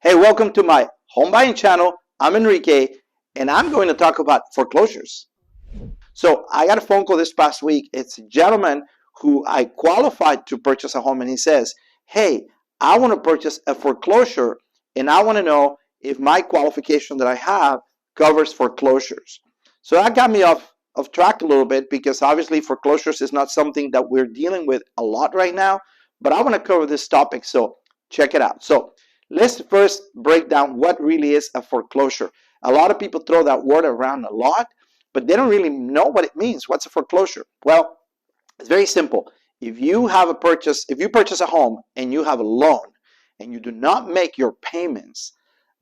Hey, welcome to my home buying channel. I'm Enrique, and I'm going to talk about foreclosures. So I got a phone call this past week. It's a gentleman who I qualified to purchase a home, and he says, hey, I want to purchase a foreclosure, and I want to know if my qualification that I have covers foreclosures. So that got me off track a little bit, because obviously foreclosures is not something that we're dealing with a lot right now, but I want to cover this topic, so check it out. So let's first break down what really is a foreclosure. A lot of people throw that word around a lot, but they don't really know what it means. What's a foreclosure? Well, it's very simple. If you purchase a home and you have a loan and you do not make your payments,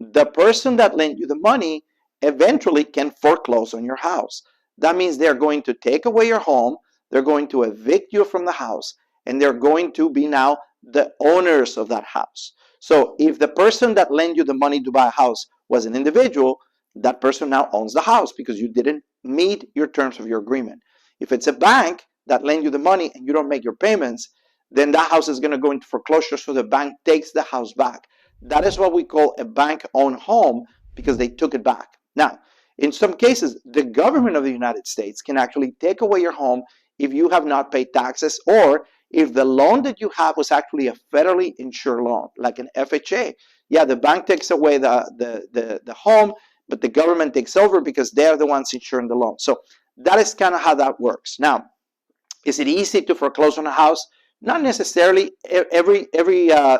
the person that lent you the money eventually can foreclose on your house. That means they're going to take away your home, they're going to evict you from the house, and they're going to be now the owners of that house. So if the person that lent you the money to buy a house was an individual, that person now owns the house because you didn't meet your terms of your agreement. If it's a bank that lent you the money and you don't make your payments, then that house is going to go into foreclosure, so the bank takes the house back. That is what we call a bank-owned home, because they took it back. Now, in some cases, the government of the United States can actually take away your home if you have not paid taxes, or if the loan that you have was actually a federally insured loan, like an FHA. Yeah, the bank takes away the home, but the government takes over because they're the ones insuring the loan. So that is kind of how that works. Now, is it easy to foreclose on a house? Not necessarily. Every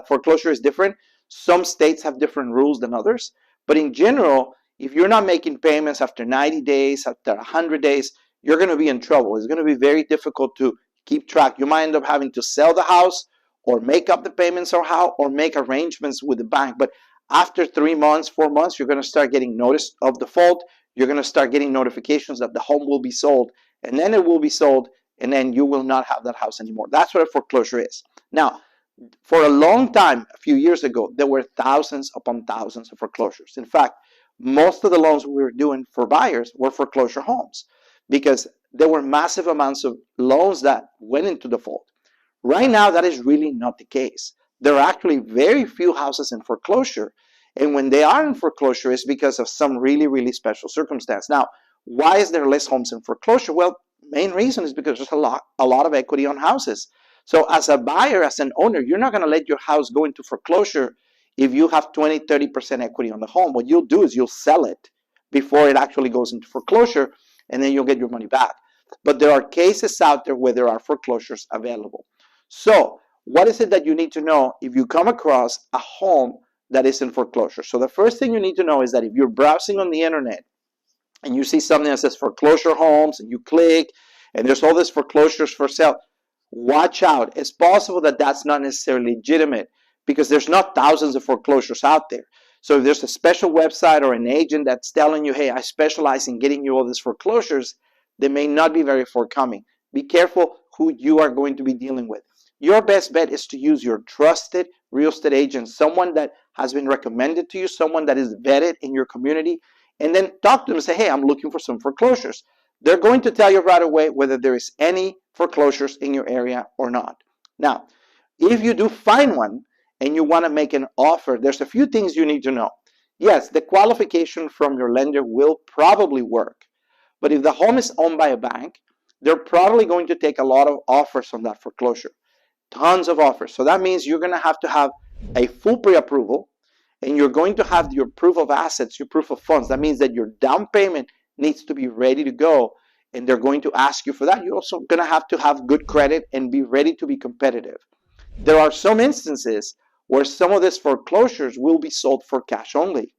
foreclosure is different. Some states have different rules than others. But in general, if you're not making payments after 90 days, after 100 days, you're going to be in trouble. It's going to be very difficult to keep track. You might end up having to sell the house, or make up the payments somehow, or make arrangements with the bank. But after 3 months, 4 months, you're going to start getting notice of default. You're going to start getting notifications that the home will be sold, and then it will be sold, and then you will not have that house anymore. That's what a foreclosure is. Now, for a long time, a few years ago, there were thousands upon thousands of foreclosures. In fact, most of the loans we were doing for buyers were foreclosure homes, because there were massive amounts of loans that went into default. Right now, that is really not the case. There are actually very few houses in foreclosure, and when they are in foreclosure, it's because of some really, really special circumstance. Now, why is there less homes in foreclosure? Well, main reason is because there's a lot of equity on houses. So as a buyer, as an owner, you're not going to let your house go into foreclosure if you have 20-30% equity on the home. What you'll do is you'll sell it before it actually goes into foreclosure, and then you'll get your money back. But there are cases out there where there are foreclosures available. So what is it that you need to know if you come across a home that is in foreclosure? So the first thing you need to know is that if you're browsing on the internet and you see something that says foreclosure homes, and you click, and there's all these foreclosures for sale, watch out. It's possible that that's not necessarily legitimate, because there's not thousands of foreclosures out there. So if there's a special website or an agent that's telling you, hey, I specialize in getting you all these foreclosures, they may not be very forthcoming. Be careful who you are going to be dealing with. Your best bet is to use your trusted real estate agent, someone that has been recommended to you, someone that is vetted in your community, and then talk to them and say, hey, I'm looking for some foreclosures. They're going to tell you right away whether there is any foreclosures in your area or not. Now, if you do find one and you want to make an offer, there's a few things you need to know. Yes, the qualification from your lender will probably work. But if the home is owned by a bank, they're probably going to take a lot of offers on that foreclosure. Tons of offers. So that means you're going to have a full pre-approval, and you're going to have your proof of assets, your proof of funds. That means that your down payment needs to be ready to go, and they're going to ask you for that. You're also going to have good credit and be ready to be competitive. There are some instances where some of these foreclosures will be sold for cash only.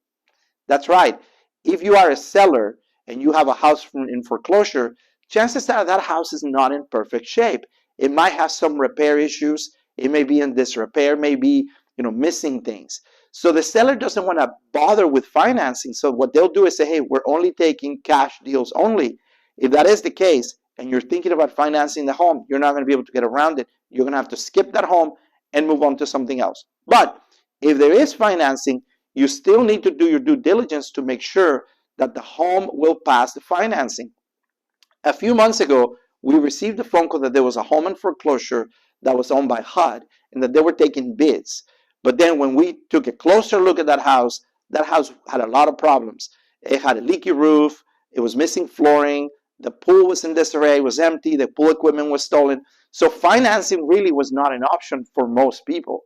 That's right. If you are a seller and you have a house in foreclosure, chances are that house is not in perfect shape. It might have some repair issues. It may be in disrepair, maybe missing things. So the seller doesn't want to bother with financing. So what they'll do is say, hey, we're only taking cash deals only. If that is the case, and you're thinking about financing the home, you're not going to be able to get around it. You're going to have to skip that home and move on to something else. But if there is financing, you still need to do your due diligence to make sure that the home will pass the financing. A few months ago, we received a phone call that there was a home in foreclosure that was owned by HUD, and that they were taking bids. But then when we took a closer look at that house had a lot of problems. It had a leaky roof. It was missing flooring. The pool was in disarray. It was empty. The pool equipment was stolen. So financing really was not an option for most people.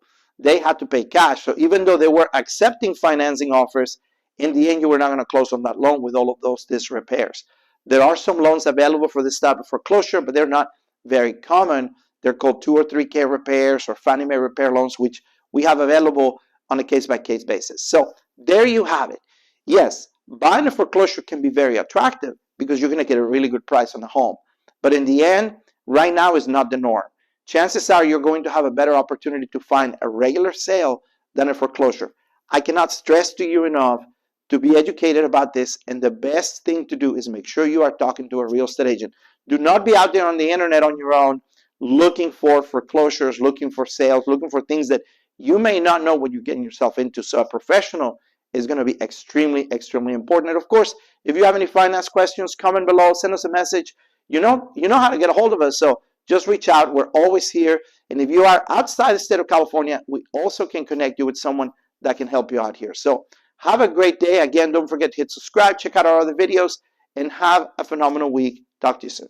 They had to pay cash. So even though they were accepting financing offers, in the end, you were not going to close on that loan with all of those disrepairs. There are some loans available for this type of foreclosure, but they're not very common. They're called 2 or 3K repairs or Fannie Mae repair loans, which we have available on a case-by-case basis. So there you have it. Yes, buying a foreclosure can be very attractive because you're going to get a really good price on the home. But in the end, right now is not the norm. Chances are you're going to have a better opportunity to find a regular sale than a foreclosure. I cannot stress to you enough to be educated about this, and the best thing to do is make sure you are talking to a real estate agent. Do not be out there on the internet on your own looking for foreclosures, looking for sales, looking for things that you may not know what you're getting yourself into. So a professional is going to be extremely, extremely important. And of course, if you have any finance questions, comment below, send us a message. You know how to get a hold of us, so just reach out. We're always here. And if you are outside the state of California, we also can connect you with someone that can help you out here. So have a great day. Again, don't forget to hit subscribe, check out our other videos, and have a phenomenal week. Talk to you soon.